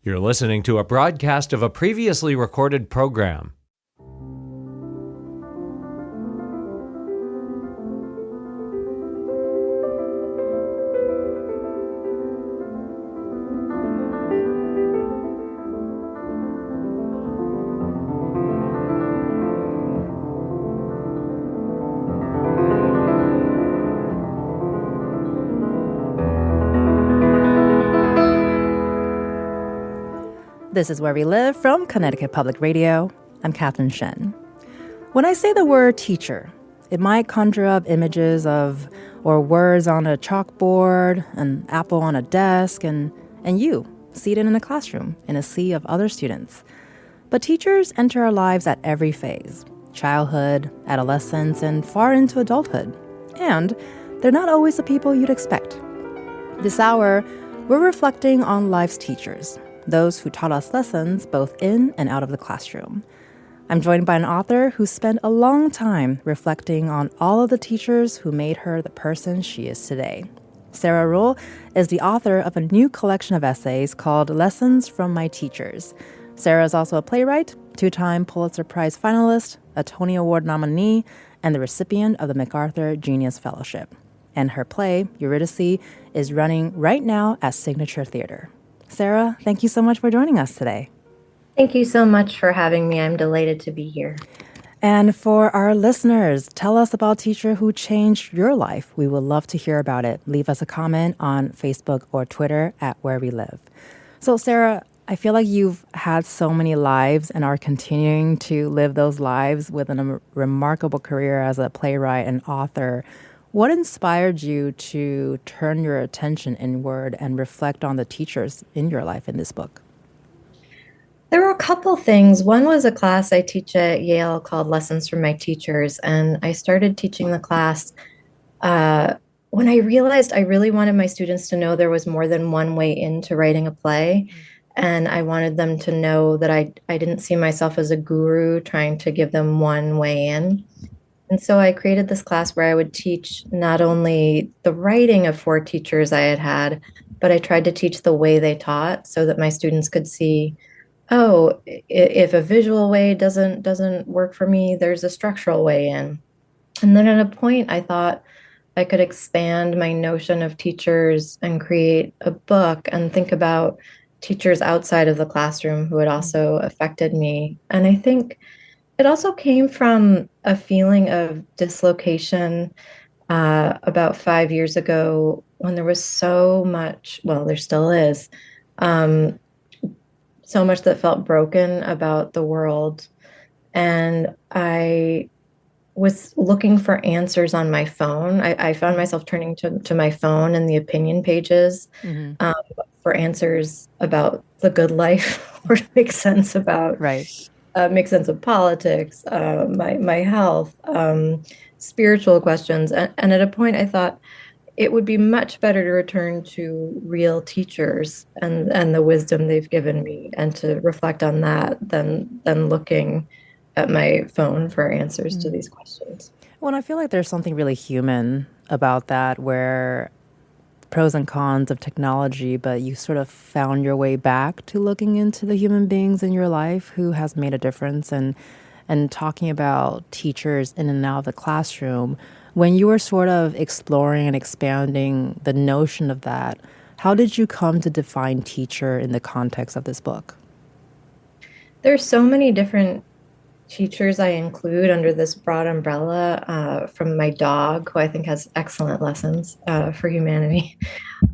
You're listening to a broadcast of a previously recorded program. This is Where We Live from Connecticut Public Radio. I'm Catherine Shen. When I say the word teacher, it might conjure up images of or words on a chalkboard, an apple on a desk, and you seated in a classroom in a sea of other students. But teachers enter our lives at every phase: childhood, adolescence, and far into adulthood. And they're not always the people you'd expect. This hour, we're reflecting on life's teachers, those who taught us lessons both in and out of the classroom. I'm joined by an author who spent a long time reflecting on all of the teachers who made her the person she is today. Sarah Ruhl is the author of a new collection of essays called Lessons from My Teachers. Sarah is also a playwright, two-time Pulitzer Prize finalist, a Tony Award nominee, and the recipient of the MacArthur Genius Fellowship. And her play, Eurydice, is running right now at Signature Theater. Sarah, thank you so much for joining us today. Thank you so much for having me. I'm delighted to be here. And for our listeners, tell us about a teacher who changed your life. We would love to hear about it. Leave us a comment on Facebook or Twitter at Where We Live. So Sarah, I feel like you've had so many lives and are continuing to live those lives with a remarkable career as a playwright and author. What inspired you to turn your attention inward and reflect on the teachers in your life in this book? There were a couple things. One was a class I teach at Yale called Lessons from My Teachers, and I started teaching the class when I realized I really wanted my students to know there was more than one way into writing a play, and I wanted them to know that I didn't see myself as a guru trying to give them one way in. And so I created this class where I would teach not only the writing of four teachers I had had, but I tried to teach the way they taught so that my students could see, oh, if a visual way doesn't work for me, there's a structural way in. And then at a point, I thought I could expand my notion of teachers and create a book and think about teachers outside of the classroom who had also affected me. And I think it also came from a feeling of dislocation about 5 years ago when there was so much, well, there still is, so much that felt broken about the world. And I was looking for answers on my phone. I found myself turning to my phone and the opinion pages for answers about the good life or to make sense about make sense of politics, my health, spiritual questions. And at a point I thought it would be much better to return to real teachers and the wisdom they've given me and to reflect on that than looking at my phone for answers to these questions. Well, I feel like there's something really human about that, where pros and cons of technology, but you sort of found your way back to looking into the human beings in your life who has made a difference, and talking about teachers in and out of the classroom. When you were sort of exploring and expanding the notion of that, how did you come to define teacher in the context of this book? There's so many different teachers I include under this broad umbrella, from my dog, who I think has excellent lessons for humanity,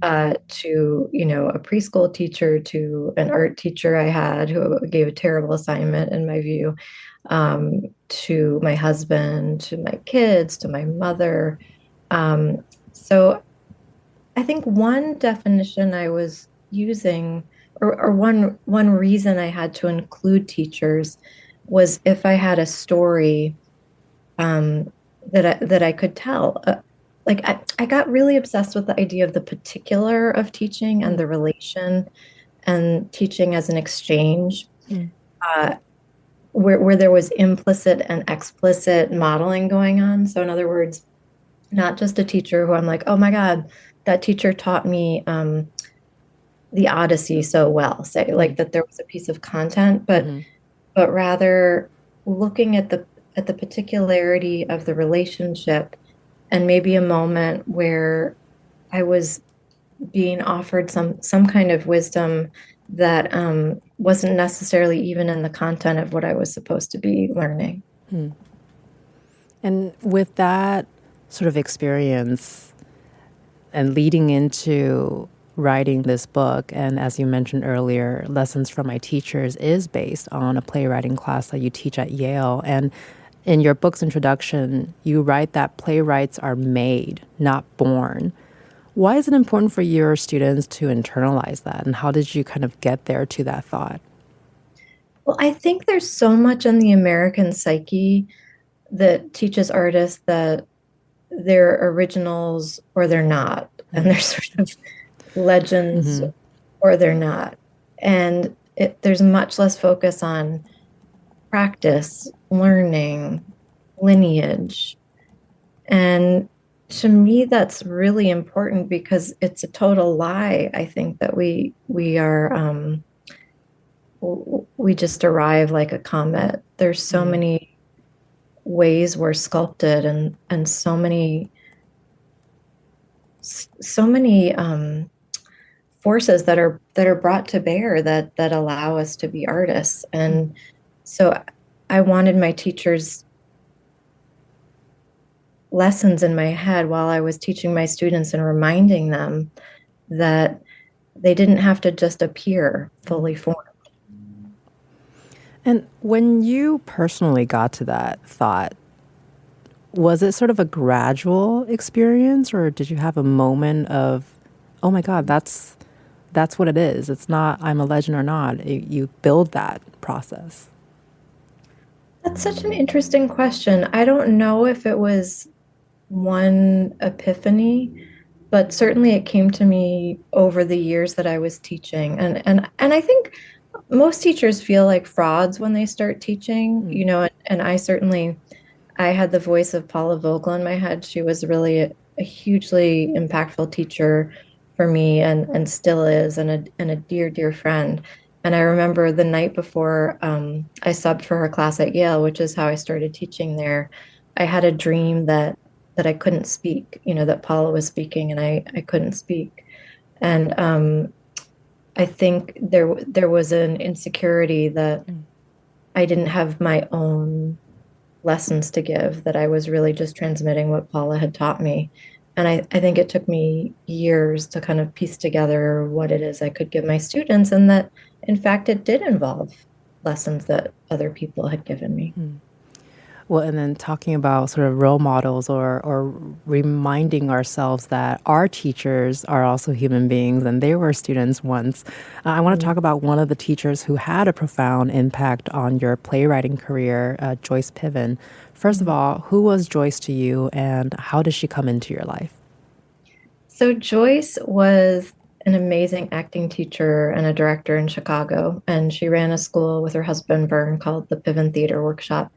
to, a preschool teacher, to an art teacher I had who gave a terrible assignment in my view, to my husband, to my kids, to my mother. So I think one definition I was using, or one reason I had to include teachers, was if I had a story that I could tell. I got really obsessed with the idea of the particular of teaching and the relation, and teaching as an exchange, where there was implicit and explicit modeling going on. So in other words, not just a teacher who I'm like, oh my God, that teacher taught me the Odyssey so well, say like that there was a piece of content, Mm-hmm. but rather looking at the particularity of the relationship and maybe a moment where I was being offered some kind of wisdom that wasn't necessarily even in the content of what I was supposed to be learning. And with that sort of experience and leading into writing this book, and as you mentioned earlier, Lessons from My Teachers is based on a playwriting class that you teach at Yale. And in your book's introduction, you write that playwrights are made, not born. Why is it important for your students to internalize that? And how did you kind of get there to that thought? Well, I think there's so much in the American psyche that teaches artists that they're originals or they're not, and they're sort of legends Mm-hmm. or they're not. And there's much less focus on practice, learning, lineage. And to me, that's really important because it's a total lie. I think that we are we just arrive like a comet. There's so many ways we're sculpted, and so many forces that are brought to bear that allow us to be artists. And so I wanted my teachers lessons in my head while I was teaching my students and reminding them that they didn't have to just appear fully formed. And when you personally got to that thought, was it sort of a gradual experience, or did you have a moment of, oh my God, that's what it is. It's not I'm a legend or not. You build that process. That's such an interesting question. I don't know if it was one epiphany, but certainly it came to me over the years that I was teaching. And I think most teachers feel like frauds when they start teaching, and I had the voice of Paula Vogel in my head. She was really a hugely impactful teacher for me and still is, and a dear, dear friend. And I remember the night before I subbed for her class at Yale, which is how I started teaching there. I had a dream that I couldn't speak, that Paula was speaking and I couldn't speak. And I think there was an insecurity that I didn't have my own lessons to give, that I was really just transmitting what Paula had taught me. And I think it took me years to kind of piece together what it is I could give my students, and that, in fact, it did involve lessons that other people had given me. Well, and then talking about sort of role models or reminding ourselves that our teachers are also human beings and they were students once. I want to talk about one of the teachers who had a profound impact on your playwriting career, Joyce Piven. First of all, who was Joyce to you and how did she come into your life? So Joyce was an amazing acting teacher and a director in Chicago, and she ran a school with her husband Vern called the Piven Theater Workshop.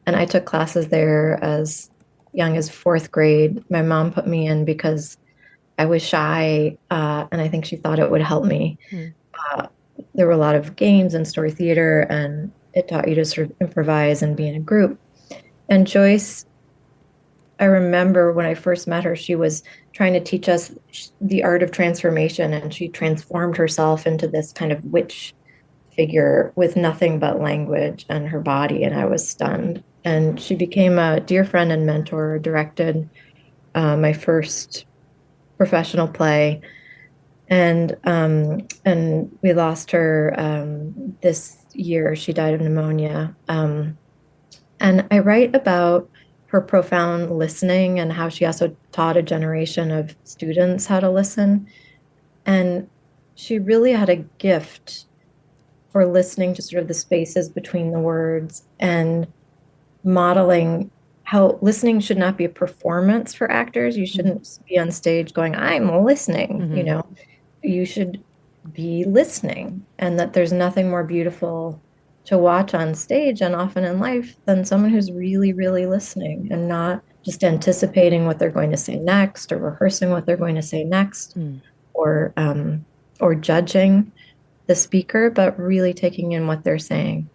And I took classes there as young as fourth grade. My mom put me in because I was shy, and I think she thought it would help me. Uh, there were a lot of games and story theater, and it taught you to sort of improvise and be in a group. And Joyce, I remember when I first met her, she was trying to teach us the art of transformation, and she transformed herself into this kind of witch figure with nothing but language and her body, and I was stunned. And she became a dear friend and mentor, directed my first professional play, and we lost her this year. She died of pneumonia. And I write about her profound listening and how she also taught a generation of students how to listen. And she really had a gift for listening to sort of the spaces between the words and modeling how listening should not be a performance for actors. You shouldn't be on stage going, I'm listening, you should be listening, and that there's nothing more beautiful to watch on stage and often in life than someone who's really, really listening and not just anticipating what they're going to say next or rehearsing what they're going to say next or or judging the speaker, but really taking in what they're saying.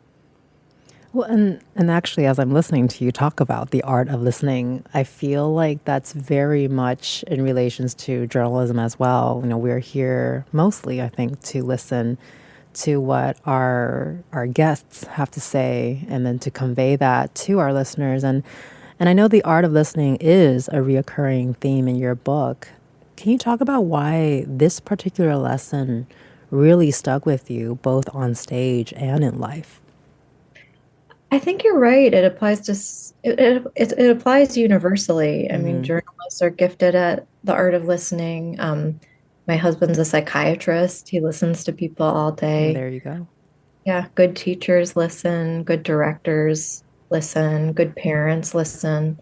Well, and actually, as I'm listening to you talk about the art of listening, I feel like that's very much in relations to journalism as well. You know, we're here mostly, I think, to listen to what our guests have to say, and then to convey that to our listeners. And I know the art of listening is a reoccurring theme in your book. Can you talk about why this particular lesson really stuck with you, both on stage and in life? I think you're right. It applies to it applies universally. I mean, Mm-hmm. journalists are gifted at the art of listening. My husband's a psychiatrist. He listens to people all day. There you go. Yeah, good teachers listen, good directors listen, good parents listen.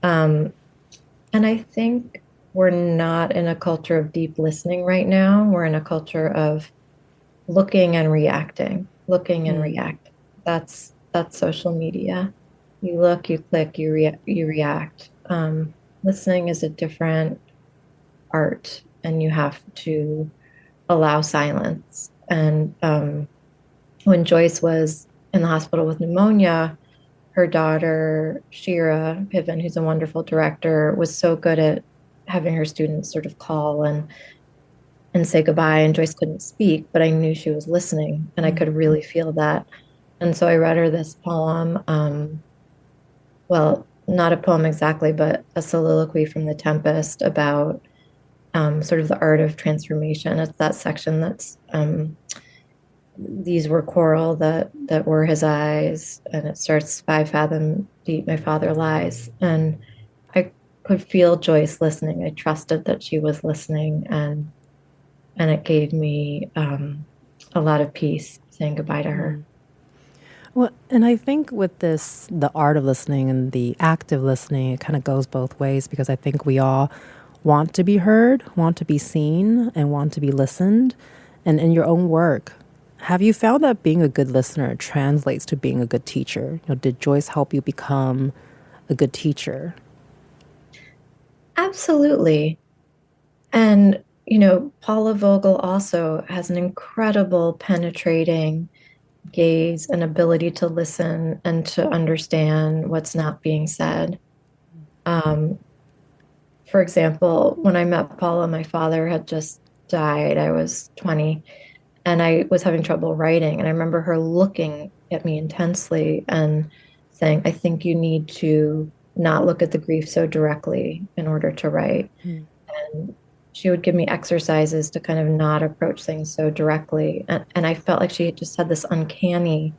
Um, and I think we're not in a culture of deep listening right now. We're in a culture of looking and Mm. react. That's social media. You look, you click, you react. Listening is a different art, and you have to allow silence. And when Joyce was in the hospital with pneumonia, her daughter, Shira Piven, who's a wonderful director, was so good at having her students sort of call and say goodbye. And Joyce couldn't speak, but I knew she was listening, and I Mm. could really feel that. And so I read her this poem. Well, not a poem exactly, but a soliloquy from The Tempest about sort of the art of transformation. It's that section that's these were coral that were his eyes, and it starts 5 fathom deep my father lies. And I could feel Joyce listening. I trusted that she was listening, and it gave me a lot of peace saying goodbye to her. Well, and I think with this, the art of listening and the active listening, it kind of goes both ways because I think we all want to be heard, want to be seen, and want to be listened. And in your own work, have you found that being a good listener translates to being a good teacher? You know, did Joyce help you become a good teacher? Absolutely. And, Paula Vogel also has an incredible penetrating gaze and ability to listen and to understand what's not being said. Um, for example, when I met Paula, my father had just died. I was 20 and I was having trouble writing. And I remember her looking at me intensely and saying, I think you need to not look at the grief so directly in order to write. Mm. And she would give me exercises to kind of not approach things so directly. And I felt like she just had this uncanny,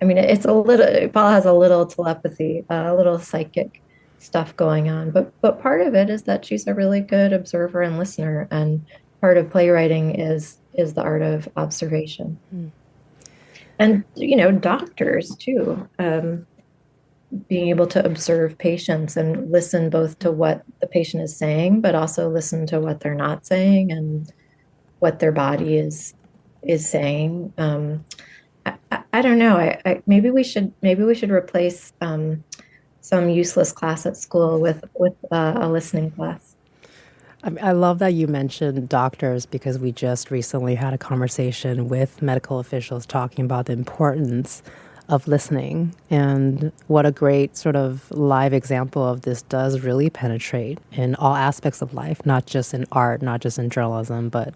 I mean, it's a little, Paul has a little telepathy, a little psychic stuff going on. But part of it is that she's a really good observer and listener. And part of playwriting is the art of observation. And, doctors too. Being able to observe patients and listen both to what the patient is saying, but also listen to what they're not saying and what their body is saying. I don't know. Maybe we should replace some useless class at school with a listening class. I love that you mentioned doctors because we just recently had a conversation with medical officials talking about the importance of listening and what a great sort of live example of this does really penetrate in all aspects of life, not just in art, not just in journalism, but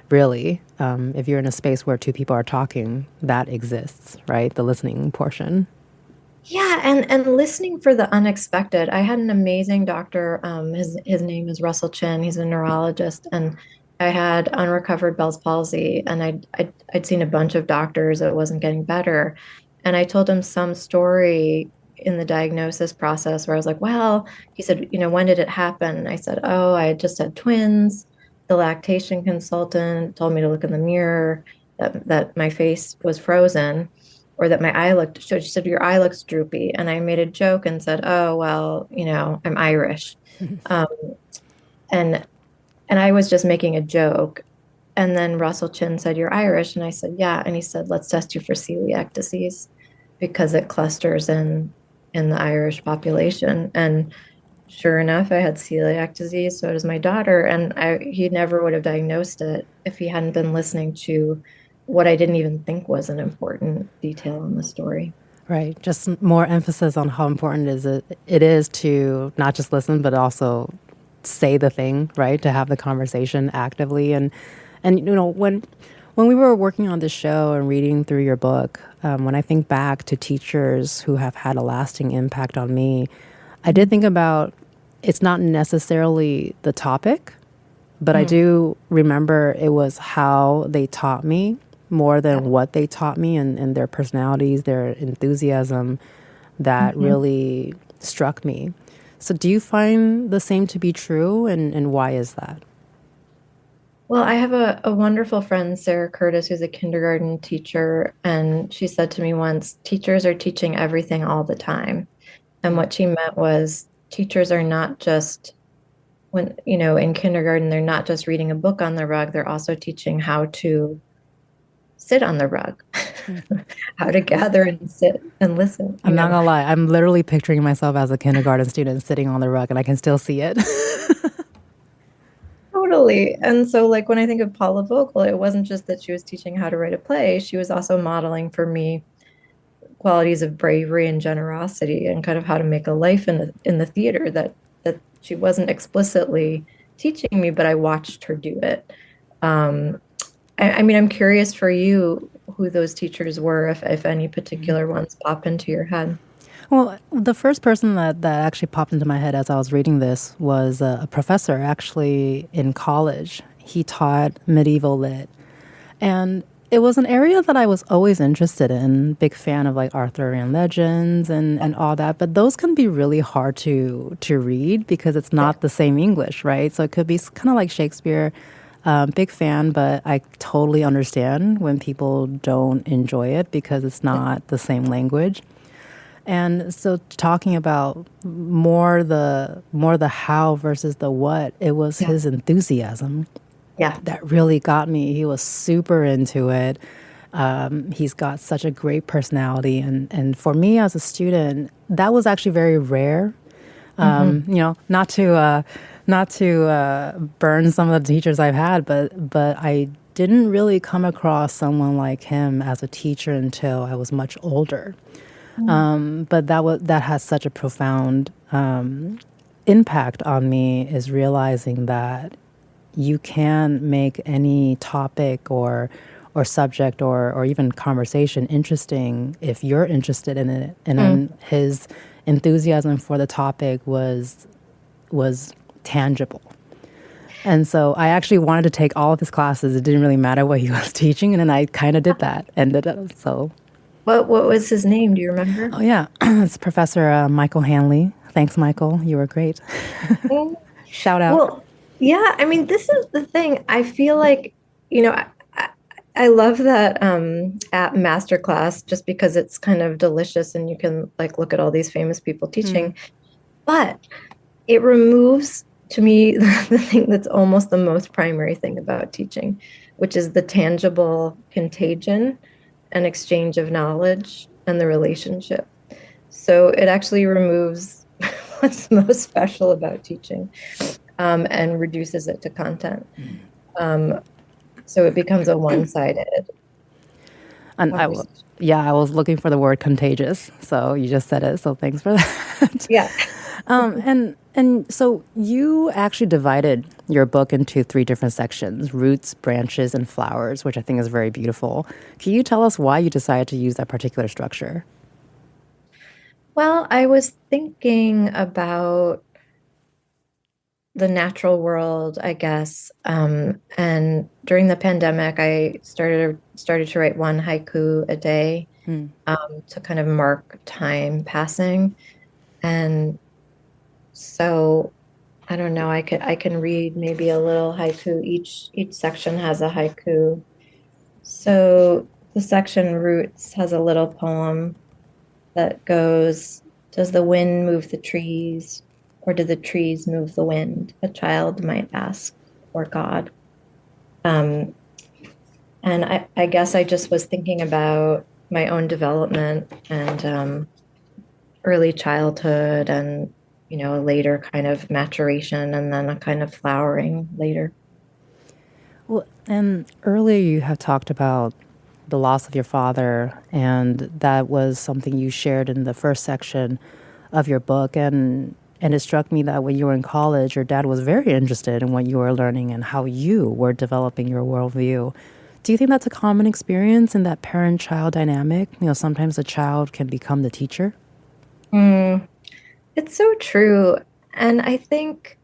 really, if you're in a space where two people are talking, that exists, right? The listening portion. Yeah, and listening for the unexpected. I had an amazing doctor. His name is Russell Chin. He's a neurologist, and I had unrecovered Bell's palsy, and I'd seen a bunch of doctors. It wasn't getting better, and I told him some story in the diagnosis process where I was like, "Well," he said, "When did it happen?" I said, "Oh, I had just had twins. The lactation consultant told me to look in the mirror, that my face was frozen." Or that my eye looked, so she said, your eye looks droopy. And I made a joke and said, oh, well, I'm Irish. Um, and and I was just making a joke. And then Russell Chin said, you're Irish. And I said, yeah. And he said, let's test you for celiac disease because it clusters in the Irish population. And sure enough, I had celiac disease. So does my daughter, and he never would have diagnosed it if he hadn't been listening to what I didn't even think was an important detail in the story. Right. Just more emphasis on how important it is to not just listen, but also say the thing, right? To have the conversation actively. And when we were working on this show and reading through your book, when I think back to teachers who have had a lasting impact on me, I did think about it's not necessarily the topic, but I do remember it was how they taught me more than what they taught me, and their personalities, their enthusiasm that Mhm. really struck me. So do you find the same to be true, and why is that? Well, I have a wonderful friend, Sarah Curtis, who's a kindergarten teacher, and she said to me once, teachers are teaching everything all the time. And what she meant was teachers are not just when, in kindergarten, they're not just reading a book on the rug, they're also teaching how to sit on the rug, how to gather and sit and listen, I'm not gonna lie, I'm literally picturing myself as a kindergarten student sitting on the rug, and I can still see it. Totally. And so, like, when I think of Paula Vogel, it wasn't just that she was teaching how to write a play, she was also modeling for me qualities of bravery and generosity and kind of how to make a life in the theater that she wasn't explicitly teaching me, but I watched her do it. Um, I mean, I'm curious for you who those teachers were, if any particular ones pop into your head. Well, the first person that actually popped into my head as I was reading this was a professor actually in college. He taught medieval lit. And it was an area that I was always interested in. Big fan of like Arthurian legends and all that. But those can be really hard to read because it's Yeah. not the same English, right? So it could be kind of like Shakespeare. Big fan, but I totally understand when people don't enjoy it because it's not the same language. And so talking about more the how versus the what, it was Yeah. his enthusiasm Yeah. that really got me. He was super into it. He's got such a great personality, and for me as a student, that was actually very rare. Hmm. Not to burn some of the teachers I've had, but I didn't really come across someone like him as a teacher until I was much older. But that has such a profound impact on me is realizing that you can make any topic or subject or even conversation interesting if you're interested in it. And then his enthusiasm for the topic was tangible. And so I actually wanted to take all of his classes. It didn't really matter what he was teaching, and then I kind of did that. Ended up so. What was his name? Do you remember? Oh yeah, it's Professor Michael Hanley. Thanks, Michael. You were great. Mm. Shout out. Well, yeah, I mean, this is the thing. I feel like, you know, I, I I love that app Masterclass just because it's kind of delicious and you can like look at all these famous people teaching. But it removes to me the thing that's almost the most primary thing about teaching, which is the tangible contagion and exchange of knowledge and the relationship. So it actually removes what's most special about teaching, and reduces it to content. Um, so it becomes a one-sided And conversation. yeah, I was looking for the word contagious. So you just said it. So thanks for that. Yeah. And so you actually divided your book into three different sections: roots, branches, and flowers, which I think is very beautiful. Can you tell us why you decided to use that particular structure? Well, I was thinking about the natural world, I guess. And during the pandemic, I started to write one haiku a day, to kind of mark time passing. And so I don't know, I can read maybe a little haiku. Each section has a haiku. So the section Roots has a little poem that goes, does the wind move the trees, or do the trees move the wind? A child might ask, or God. Um, and I guess I just was thinking about my own development and early childhood and a later kind of maturation and then a kind of flowering later. Well, and earlier you have talked about the loss of your father, and that was something you shared in the first section of your book. And it struck me that when you were in college, your dad was very interested in what you were learning and how you were developing your worldview. Do you think that's a common experience in that parent-child dynamic? Sometimes the child can become the teacher. Mm, it's so true. And I think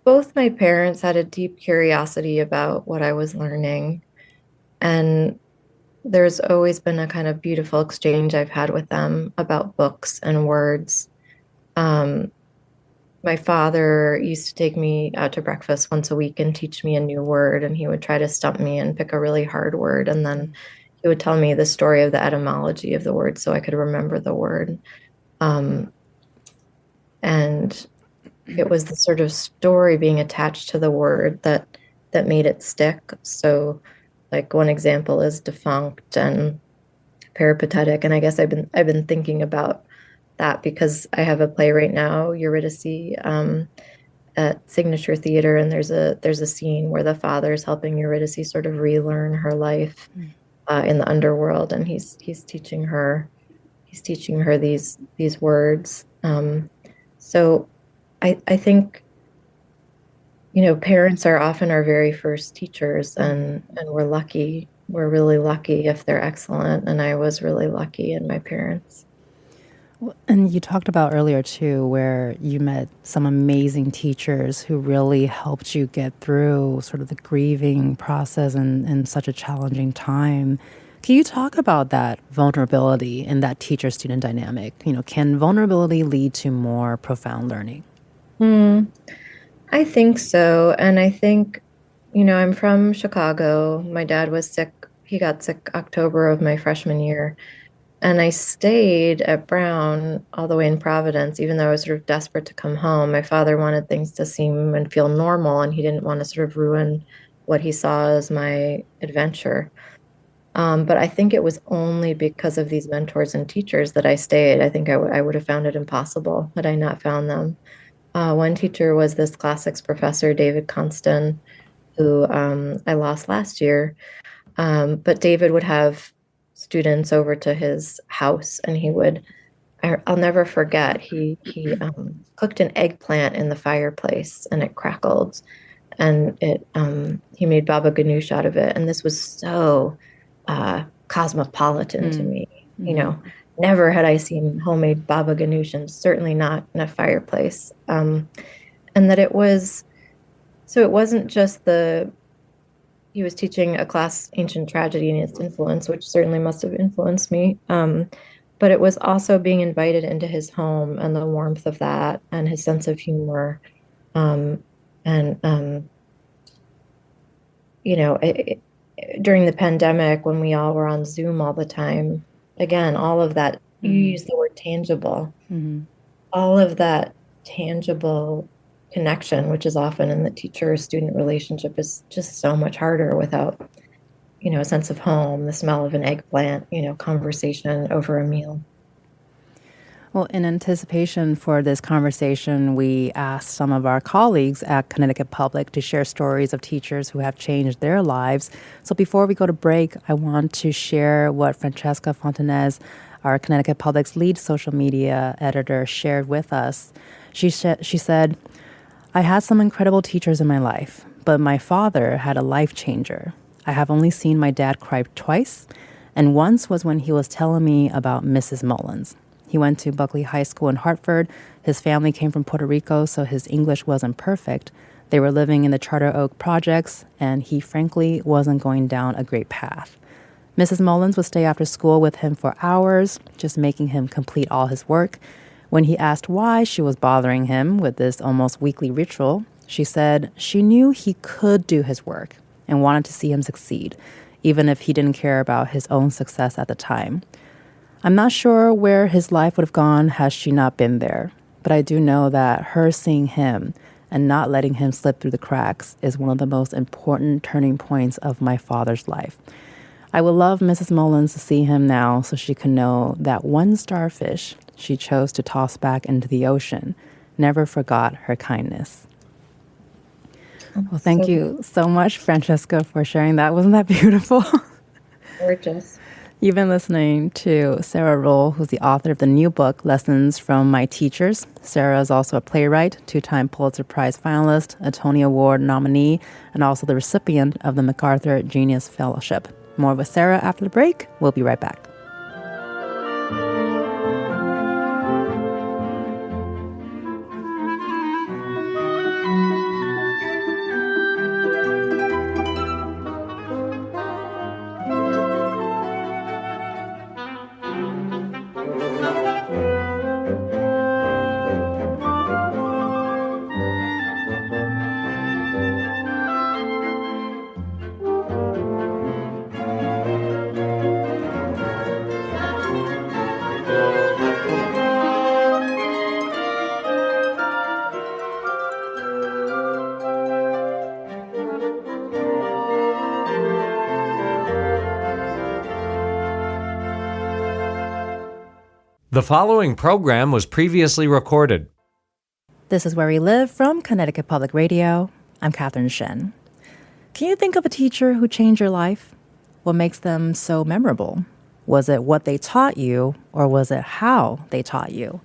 both my parents had a deep curiosity about what I was learning. And there's always been a kind of beautiful exchange I've had with them about books and words. Um, my father used to take me out to breakfast once a week and teach me a new word, and he would try to stump me and pick a really hard word. And then he would tell me the story of the etymology of the word so I could remember the word. Um, and it was the sort of story being attached to the word that made it stick. So, like one example is defunct and peripatetic, and I guess I've been thinking about that because I have a play right now, Eurydice, at Signature Theater, and there's a scene where the father is helping Eurydice sort of relearn her life in the underworld, and he's teaching her these words. So I think parents are often our very first teachers, and we're really lucky if they're excellent, and I was really lucky in my parents. Well, and you talked about earlier too, where you met some amazing teachers who really helped you get through sort of the grieving process in such a challenging time. Can you talk about that vulnerability and that teacher-student dynamic? Can vulnerability lead to more profound learning? Hmm. I think so. And I think, I'm from Chicago. My dad was sick. He got sick October of my freshman year. And I stayed at Brown all the way in Providence, even though I was sort of desperate to come home. My father wanted things to seem and feel normal, and he didn't want to sort of ruin what he saw as my adventure. But I think it was only because of these mentors and teachers that I stayed. I think I would have found it impossible had I not found them. One teacher was this classics professor, David Constan, who I lost last year. But David would have students over to his house, and I'll never forget, he cooked an eggplant in the fireplace, and it crackled, and he made baba ganoush out of it. And this was so cosmopolitan to me. Never had I seen homemade baba ganoush, and certainly not in a fireplace. And that it wasn't just he was teaching a class, Ancient Tragedy and Its Influence, which certainly must have influenced me. But it was also being invited into his home and the warmth of that and his sense of humor. And during the pandemic, when we all were on Zoom all the time, again, all of that, you use the word tangible, all of that tangible connection, which is often in the teacher-student relationship, is just so much harder without, a sense of home, the smell of an eggplant, conversation over a meal. Well, in anticipation for this conversation, we asked some of our colleagues at Connecticut Public to share stories of teachers who have changed their lives. So before we go to break, I want to share what Francesca Fontanez, our Connecticut Public's lead social media editor, shared with us. She said, "I had some incredible teachers in my life, but my father had a life changer. I have only seen my dad cry twice, and once was when he was telling me about Mrs. Mullins. He went to Buckley High School in Hartford. His family came from Puerto Rico, so his English wasn't perfect. They were living in the Charter Oak projects, and he frankly wasn't going down a great path. Mrs. Mullins would stay after school with him for hours, just making him complete all his work. When he asked why she was bothering him with this almost weekly ritual, she said she knew he could do his work and wanted to see him succeed, even if he didn't care about his own success at the time. I'm not sure where his life would have gone had she not been there, but I do know that her seeing him and not letting him slip through the cracks is one of the most important turning points of my father's life. I would love Mrs. Mullins to see him now so she could know that one starfish she chose to toss back into the ocean never forgot her kindness. Well, thank So you so much, Francesca, for sharing that. Wasn't that beautiful? gorgeous. You've been listening to Sarah Ruhl, who's the author of the new book, Lessons from My Teachers. Sarah is also a playwright, two-time Pulitzer Prize finalist, a Tony Award nominee, and also the recipient of the MacArthur Genius Fellowship. More with Sarah after the break. We'll be right back. The following program was previously recorded. This is Where We Live from Connecticut Public Radio. I'm Catherine Shen. Can you think of a teacher who changed your life? What makes them so memorable? Was it what they taught you, or was it how they taught you?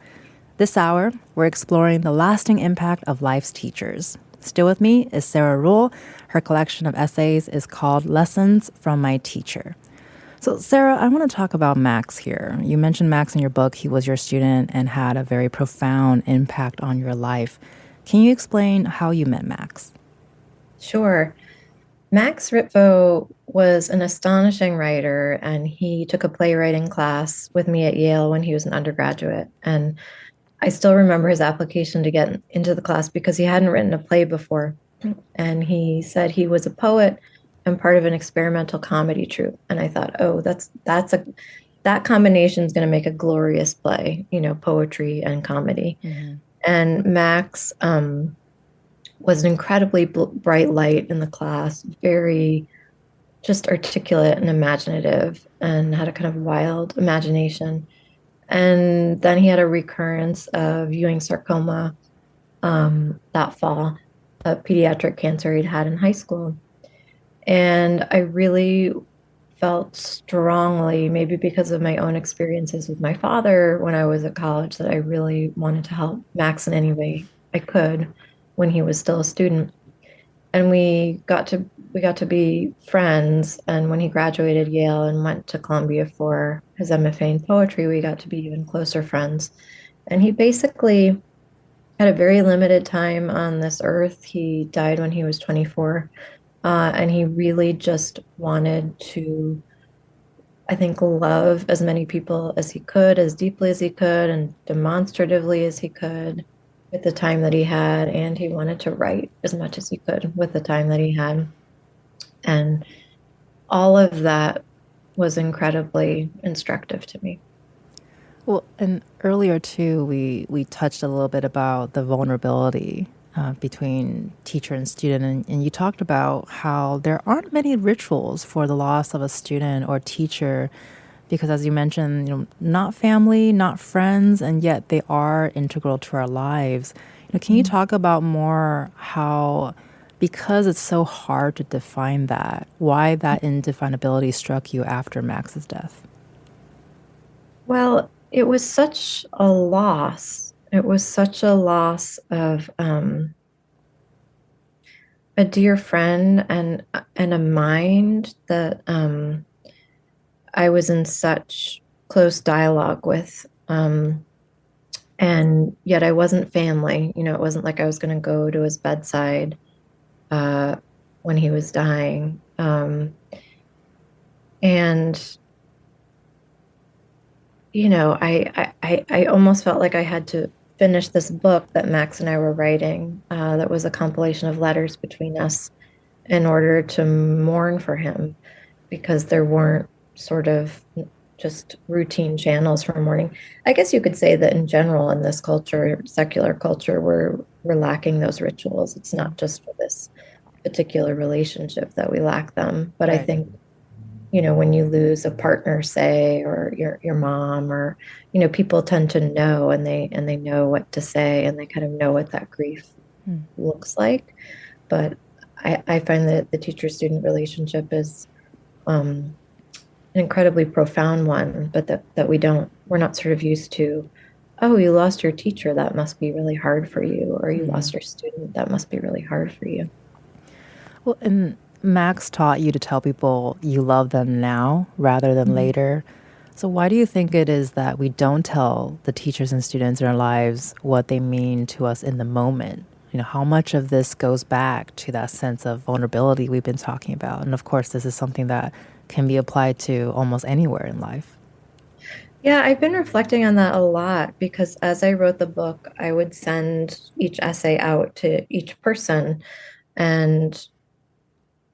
This hour, we're exploring the lasting impact of life's teachers. Still with me is Sarah Ruhl. Her collection of essays is called Lessons from My Teacher. So, Sarah, I want to talk about Max here. You mentioned Max in your book. He was your student and had a very profound impact on your life. Can you explain how you met Max? Sure. Max Ritvo was an astonishing writer, and he took a playwriting class with me at Yale when he was an undergraduate. And I still remember his application to get into the class because he hadn't written a play before. And he said he was a poet and part of an experimental comedy troupe. And I thought, oh, that combination is going to make a glorious play, poetry and comedy. Mm-hmm. And Max was an incredibly bright light in the class, very just articulate and imaginative, and had a kind of wild imagination. And then he had a recurrence of Ewing sarcoma that fall, a pediatric cancer he'd had in high school. And I really felt strongly, maybe because of my own experiences with my father when I was at college, that I really wanted to help Max in any way I could when he was still a student. And we got to be friends. And when he graduated Yale and went to Columbia for his MFA in poetry, we got to be even closer friends. And he basically had a very limited time on this earth. He died when he was 24. And he really just wanted to, I think, love as many people as he could, as deeply as he could, and demonstratively as he could with the time that he had. And he wanted to write as much as he could with the time that he had. And all of that was incredibly instructive to me. Well, and earlier too, we touched a little bit about the vulnerability between teacher and student, and you talked about how there aren't many rituals for the loss of a student or teacher, because as you mentioned, not family, not friends, and yet they are integral to our lives. Can you talk about more how, because it's so hard to define that, why that indefinability struck you after Max's death? Well, it was such a loss. It was such a loss of a dear friend and a mind that I was in such close dialogue with, and yet I wasn't family. It wasn't like I was going to go to his bedside when he was dying, and I almost felt like I had to finish this book that Max and I were writing that was a compilation of letters between us in order to mourn for him, because there weren't sort of just routine channels for mourning. I guess you could say that in general in this culture, secular culture, we're lacking those rituals. It's not just for this particular relationship that we lack them, but right. I think when you lose a partner, say, or your mom, or people tend to know, and they know what to say, and they kind of know what that grief looks like. But I find that the teacher-student relationship is an incredibly profound one, but that we're not sort of used to. Oh, you lost your teacher, that must be really hard for you, or you lost your student, that must be really hard for you. Well, and Max taught you to tell people you love them now rather than later. So why do you think it is that we don't tell the teachers and students in our lives what they mean to us in the moment? How much of this goes back to that sense of vulnerability we've been talking about? And of course, this is something that can be applied to almost anywhere in life. Yeah, I've been reflecting on that a lot because as I wrote the book, I would send each essay out to each person. And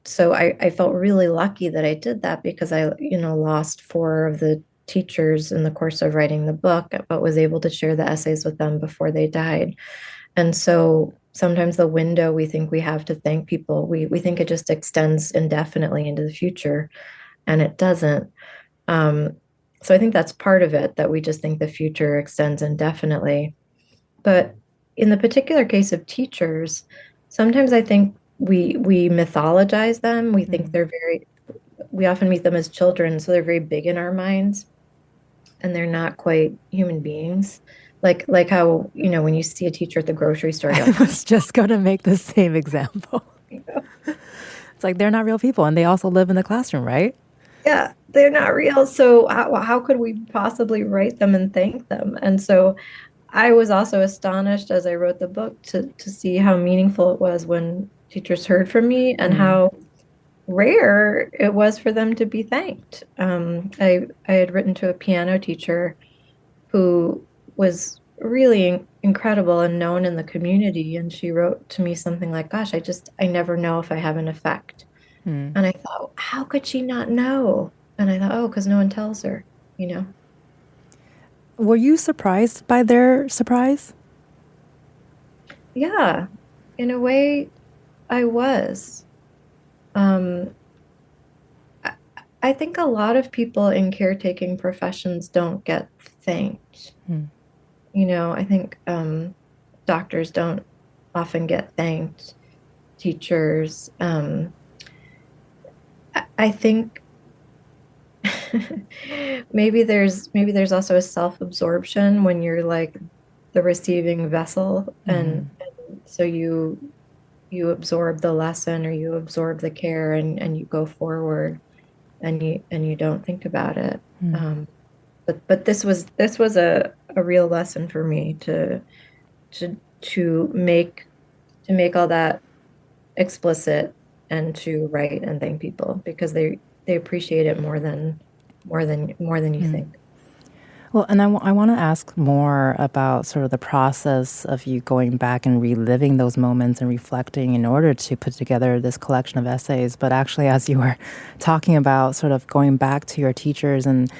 so I felt really lucky that I did that because I, lost four of the teachers in the course of writing the book, but was able to share the essays with them before they died. And so sometimes the window we think we have to thank people, we think it just extends indefinitely into the future, and it doesn't. So I think that's part of it, that we just think the future extends indefinitely. But in the particular case of teachers, sometimes I think we mythologize them. We think we often meet them as children, so they're very big in our minds, and they're not quite human beings. Like how, when you see a teacher at the grocery store, I was just going to make the same example. It's like they're not real people, and they also live in the classroom, right? yeah, they're not real. So how could we possibly write them and thank them? And so I was also astonished as I wrote the book to see how meaningful it was when teachers heard from me and how rare it was for them to be thanked. I had written to a piano teacher who was really incredible and known in the community, and she wrote to me something like, "Gosh, I never know if I have an effect." And I thought, how could she not know? And I thought, oh, because no one tells her, Were you surprised by their surprise? Yeah, in a way, I was. Um, I think a lot of people in caretaking professions don't get thanked. I think doctors don't often get thanked, teachers. I think maybe there's also a self-absorption when you're like the receiving vessel, and so you absorb the lesson, or you absorb the care, and you go forward, and you don't think about it. But this was a real lesson for me to make all that explicit, and to write and thank people, because they appreciate it more than you think. Well, and I want to ask more about sort of the process of you going back and reliving those moments and reflecting in order to put together this collection of essays. But actually, as you were talking about sort of going back to your teachers and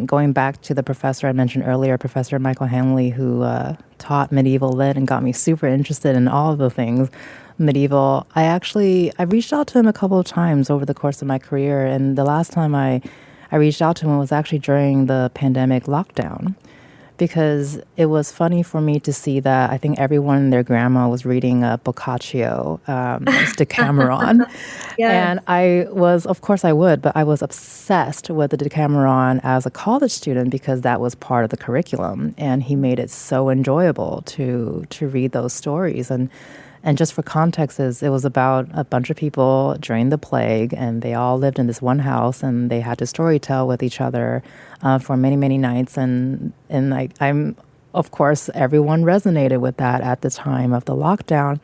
going back to the professor I mentioned earlier, Professor Michael Hanley, who taught medieval lit and got me super interested in all of the things medieval. I reached out to him a couple of times over the course of my career, and the last time I reached out to him was actually during the pandemic lockdown, because it was funny for me to see that I think everyone and their grandma was reading Boccaccio, Decameron. Yes. And of course I would, but I was obsessed with the Decameron as a college student because that was part of the curriculum. And he made it so enjoyable to read those stories. And just for context, it was about a bunch of people during the plague, and they all lived in this one house, and they had to storytell with each other for many, many nights. And I'm, of course, everyone resonated with that at the time of the lockdown.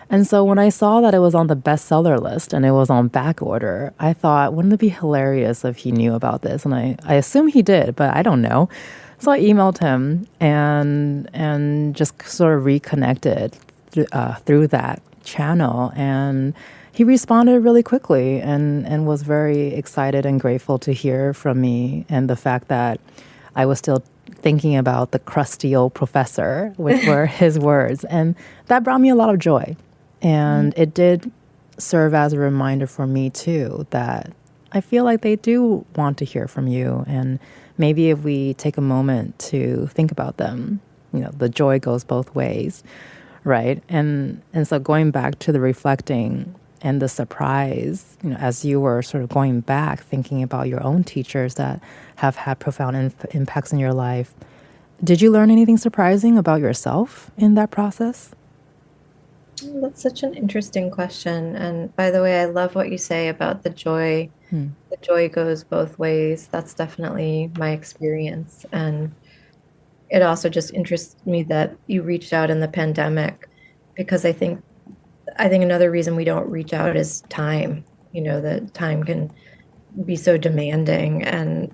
And so when I saw that it was on the bestseller list and it was on back order, I thought, wouldn't it be hilarious if he knew about this? And I assume he did, but I don't know. So I emailed him and just sort of reconnected through that channel, and he responded really quickly and was very excited and grateful to hear from me, and the fact that I was still thinking about the crusty old professor, which were his words, and that brought me a lot of joy. And it did serve as a reminder for me too that I feel like they do want to hear from you. And maybe if we take a moment to think about them, the joy goes both ways, right? And so going back to the reflecting and the surprise, as you were sort of going back, thinking about your own teachers that have had profound impacts in your life, did you learn anything surprising about yourself in that process? That's such an interesting question. And by the way, I love what you say about the joy. The joy goes both ways. That's definitely my experience. And it also just interests me that you reached out in the pandemic, because I think another reason we don't reach out is time. That time can be so demanding, and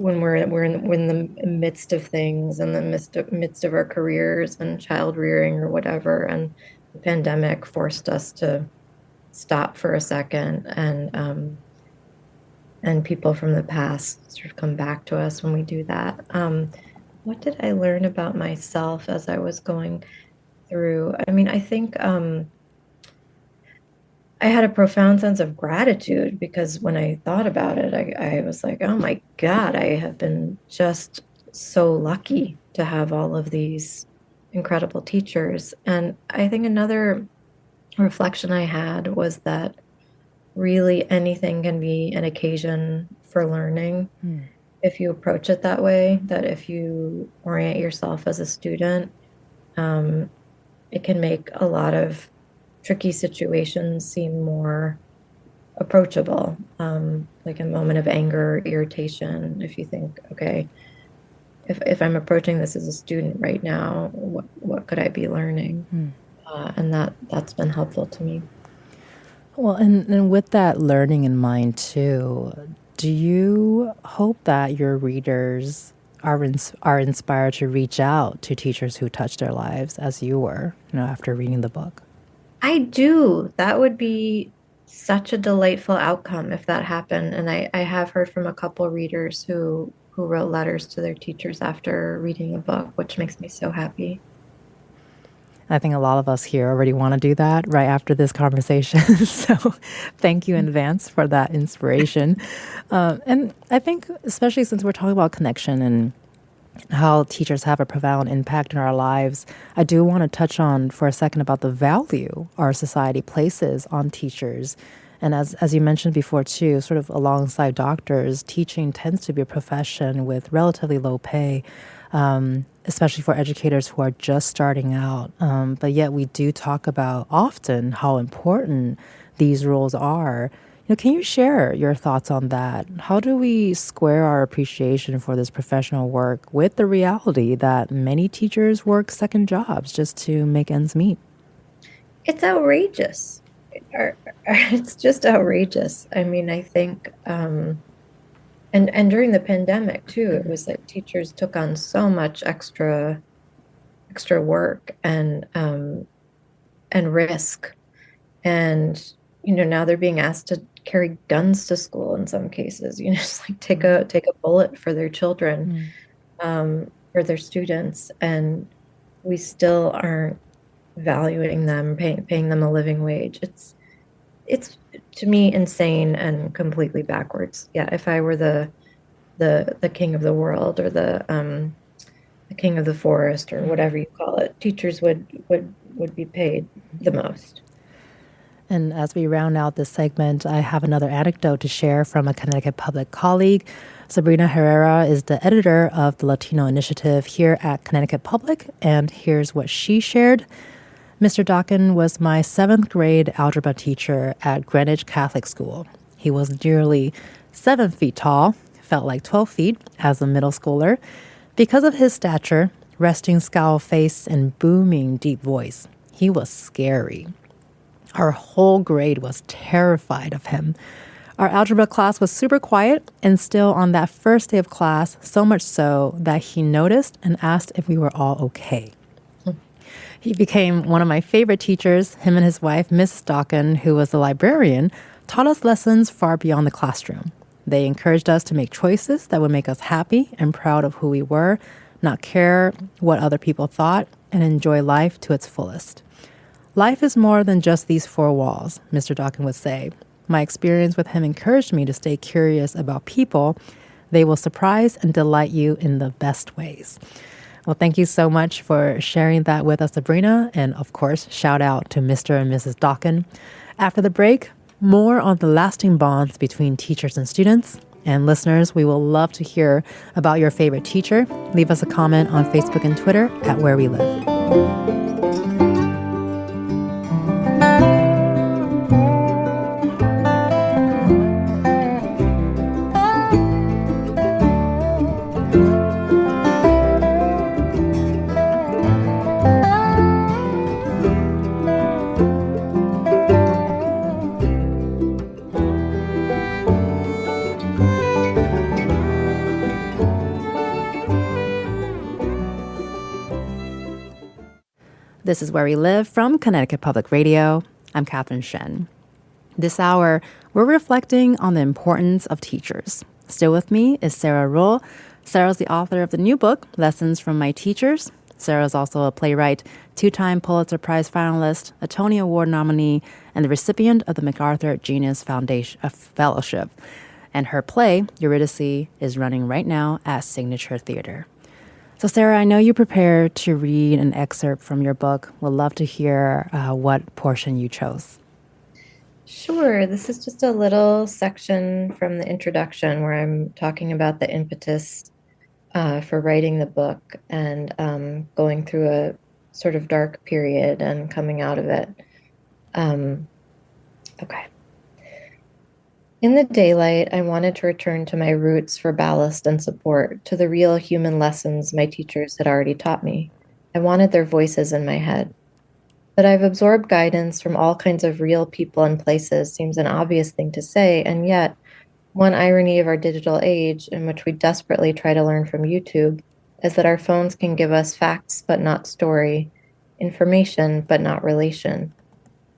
when we're in the midst of things, in the midst of our careers and child rearing or whatever, and the pandemic forced us to stop for a second, and people from the past sort of come back to us when we do that. What did I learn about myself as I was going through? I mean, I think I had a profound sense of gratitude, because when I thought about it, I was like, oh my God, I have been just so lucky to have all of these incredible teachers. And I think another reflection I had was that really anything can be an occasion for learning if you approach it that way, that if you orient yourself as a student, it can make a lot of tricky situations seem more approachable, like a moment of anger, irritation. If you think, okay, if I'm approaching this as a student right now, what could I be learning? And that's been helpful to me. Well, and with that learning in mind too, do you hope that your readers are inspired to reach out to teachers who touched their lives as you were, after reading the book? I do. That would be such a delightful outcome if that happened. And I have heard from a couple readers who wrote letters to their teachers after reading a book, which makes me so happy. I think a lot of us here already want to do that right after this conversation. So thank you in advance for that inspiration. And I think, especially since we're talking about connection and how teachers have a profound impact in our lives, I do want to touch on for a second about the value our society places on teachers. And as you mentioned before too, sort of alongside doctors, teaching tends to be a profession with relatively low pay, especially for educators who are just starting out. But yet we do talk about often how important these roles are. Can you share your thoughts on that? How do we square our appreciation for this professional work with the reality that many teachers work second jobs just to make ends meet? It's outrageous. It's just outrageous. I mean, I think, and during the pandemic too, it was like teachers took on so much extra work and risk, and now they're being asked to carry guns to school in some cases. Just like take a bullet for their children, for their students, and we still aren't valuing them, paying them a living wage. It's to me insane and completely backwards. Yeah, if I were the king of the world, or the king of the forest, or whatever you call it, teachers would be paid the most. And as we round out this segment, I have another anecdote to share from a Connecticut Public colleague. Sabrina Herrera is the editor of the Latino Initiative here at Connecticut Public, and here's what she shared. Mr. Dokken was my 7th grade algebra teacher at Greenwich Catholic School. He was nearly 7 feet tall, felt like 12 feet as a middle schooler. Because of his stature, resting scowl face, and booming deep voice, he was scary. Our whole grade was terrified of him. Our algebra class was super quiet, and still on that first day of class, so much so that he noticed and asked if we were all okay. He became one of my favorite teachers. Him and his wife, Mrs. Dokken, who was the librarian, taught us lessons far beyond the classroom. They encouraged us to make choices that would make us happy and proud of who we were, not care what other people thought, and enjoy life to its fullest. Life is more than just these 4 walls, Mr. Dokken would say. My experience with him encouraged me to stay curious about people. They will surprise and delight you in the best ways. Well, thank you so much for sharing that with us, Sabrina. And of course, shout out to Mr. and Mrs. Dawkin. After the break, more on the lasting bonds between teachers and students. And listeners, we will love to hear about your favorite teacher. Leave us a comment on Facebook and Twitter at Where We Live. This is Where We Live from Connecticut Public Radio. I'm Catherine Shen. This hour, we're reflecting on the importance of teachers. Still with me is Sarah Ruhl. Sarah's the author of the new book, Lessons from My Teachers. Sarah's also a playwright, two-time Pulitzer Prize finalist, a Tony Award nominee, and the recipient of the MacArthur Genius Foundation Fellowship. And her play, Eurydice, is running right now at Signature Theater. So, Sarah, I know you prepared to read an excerpt from your book. We'd love to hear what portion you chose. Sure. This is just a little section from the introduction where I'm talking about the impetus for writing the book and going through a sort of dark period and coming out of it. Okay. In the daylight, I wanted to return to my roots for ballast and support, to the real human lessons my teachers had already taught me. I wanted their voices in my head. That I've absorbed guidance from all kinds of real people and places seems an obvious thing to say, and yet, one irony of our digital age, in which we desperately try to learn from YouTube, is that our phones can give us facts but not story, information but not relation.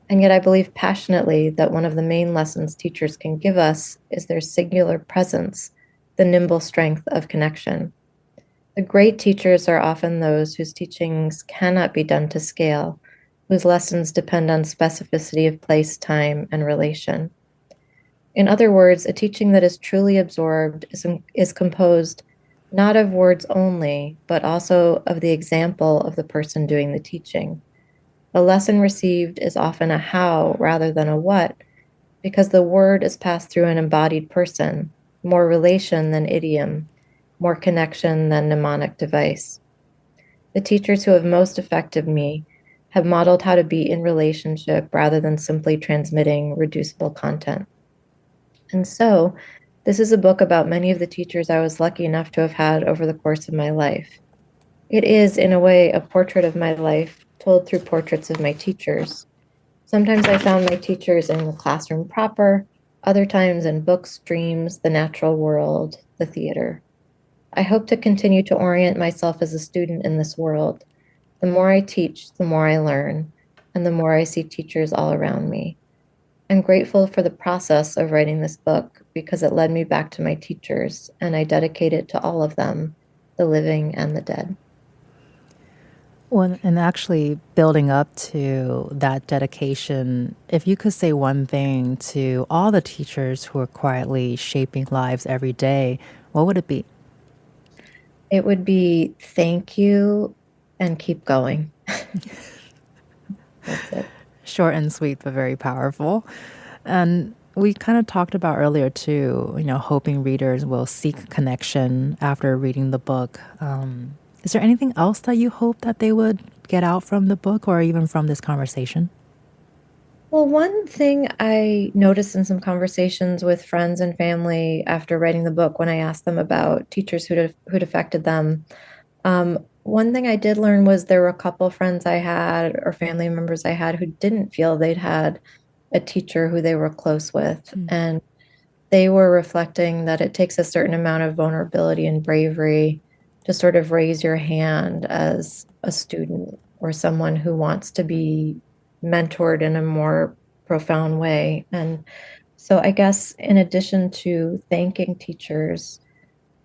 And yet I believe passionately that one of the main lessons teachers can give us is their singular presence, the nimble strength of connection. The great teachers are often those whose teachings cannot be done to scale, whose lessons depend on specificity of place, time, and relation. In other words, a teaching that is truly absorbed is composed not of words only, but also of the example of the person doing the teaching. The lesson received is often a how rather than a what, because the word is passed through an embodied person, more relation than idiom, more connection than mnemonic device. The teachers who have most affected me have modeled how to be in relationship rather than simply transmitting reducible content. And so, this is a book about many of the teachers I was lucky enough to have had over the course of my life. It is, in a way, a portrait of my life told through portraits of my teachers. Sometimes I found my teachers in the classroom proper, other times in books, dreams, the natural world, the theater. I hope to continue to orient myself as a student in this world. The more I teach, the more I learn, and the more I see teachers all around me. I'm grateful for the process of writing this book because it led me back to my teachers, and I dedicate it to all of them, the living and the dead. Well, and actually building up to that dedication, if you could say one thing to all the teachers who are quietly shaping lives every day, what would it be? It would be thank you and keep going. That's it. Short and sweet, but very powerful. And we kind of talked about earlier too, hoping readers will seek connection after reading the book. Is there anything else that you hope that they would get out from the book or even from this conversation? Well, one thing I noticed in some conversations with friends and family after writing the book, when I asked them about teachers who'd affected them, one thing I did learn was there were a couple friends I had or family members I had who didn't feel they'd had a teacher who they were close with. And they were reflecting that it takes a certain amount of vulnerability and bravery to sort of raise your hand as a student or someone who wants to be mentored in a more profound way. And so I guess in addition to thanking teachers,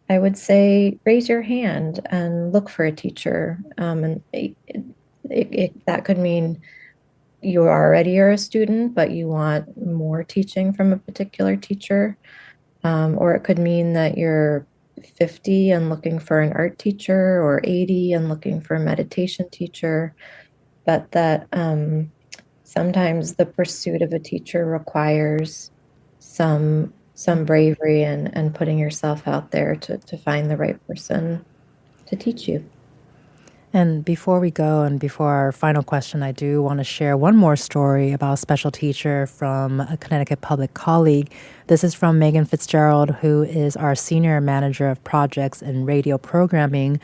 I would say raise your hand and look for a teacher. And that could mean you already are a student, but you want more teaching from a particular teacher. Or it could mean that you're 50 and looking for an art teacher, or 80 and looking for a meditation teacher. But that sometimes the pursuit of a teacher requires some bravery and putting yourself out there to find the right person to teach you. And before we go and before our final question, I do want to share one more story about a special teacher from a Connecticut public colleague. This is from Megan Fitzgerald, who is our senior manager of projects and radio programming.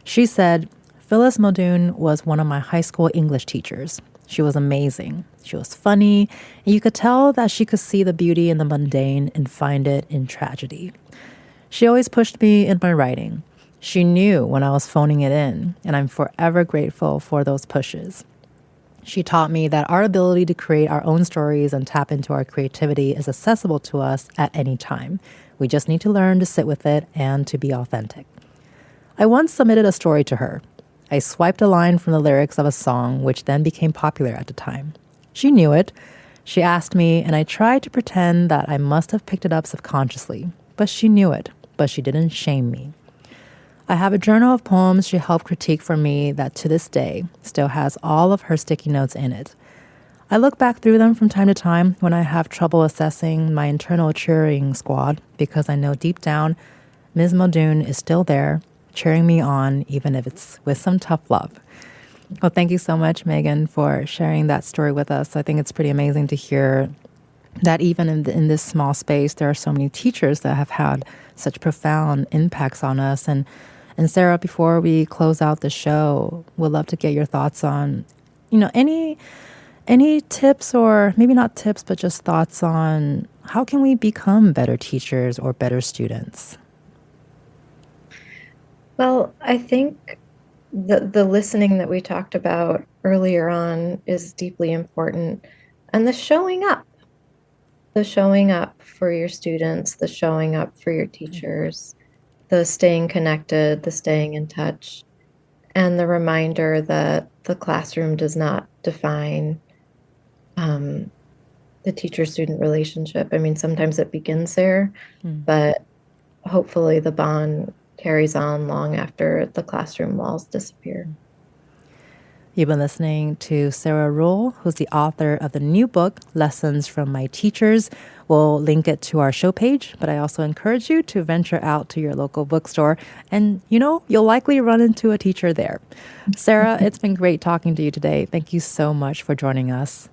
She said, Phyllis Muldoon was one of my high school English teachers. She was amazing. She was funny, and you could tell that she could see the beauty in the mundane and find it in tragedy. She always pushed me in my writing. She knew when I was phoning it in, and I'm forever grateful for those pushes. She taught me that our ability to create our own stories and tap into our creativity is accessible to us at any time. We just need to learn to sit with it and to be authentic. I once submitted a story to her. I swiped a line from the lyrics of a song which then became popular at the time. She knew it. She asked me, and I tried to pretend that I must have picked it up subconsciously. But she knew it, but she didn't shame me. I have a journal of poems she helped critique for me that to this day still has all of her sticky notes in it. I look back through them from time to time when I have trouble assessing my internal cheering squad because I know deep down Ms. Muldoon is still there, cheering me on, even if it's with some tough love. Well, thank you so much, Megan, for sharing that story with us. I think it's pretty amazing to hear that even in this small space, there are so many teachers that have had such profound impacts on us. And Sarah, before we close out the show, we'd love to get your thoughts on, any tips, or maybe not tips, but just thoughts on how can we become better teachers or better students? Well, I think the listening that we talked about earlier on is deeply important. And the showing up for your students, the showing up for your teachers, the staying connected, the staying in touch, and the reminder that the classroom does not define the teacher-student relationship. I mean, sometimes it begins there, but hopefully the bond carries on long after the classroom walls disappear. You've been listening to Sarah Ruhl, who's the author of the new book, Lessons from My Teachers. We'll link it to our show page, but I also encourage you to venture out to your local bookstore and, you'll likely run into a teacher there. Sarah, it's been great talking to you today. Thank you so much for joining us.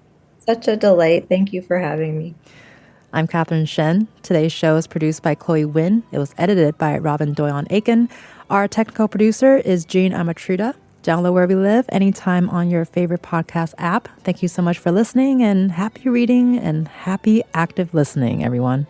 Such a delight. Thank you for having me. I'm Catherine Shen. Today's show is produced by Chloe Wynn. It was edited by Robin Doyon-Aiken. Our technical producer is Jean Amatruda. Download Where We Live anytime on your favorite podcast app. Thank you so much for listening, and happy reading and happy active listening, everyone.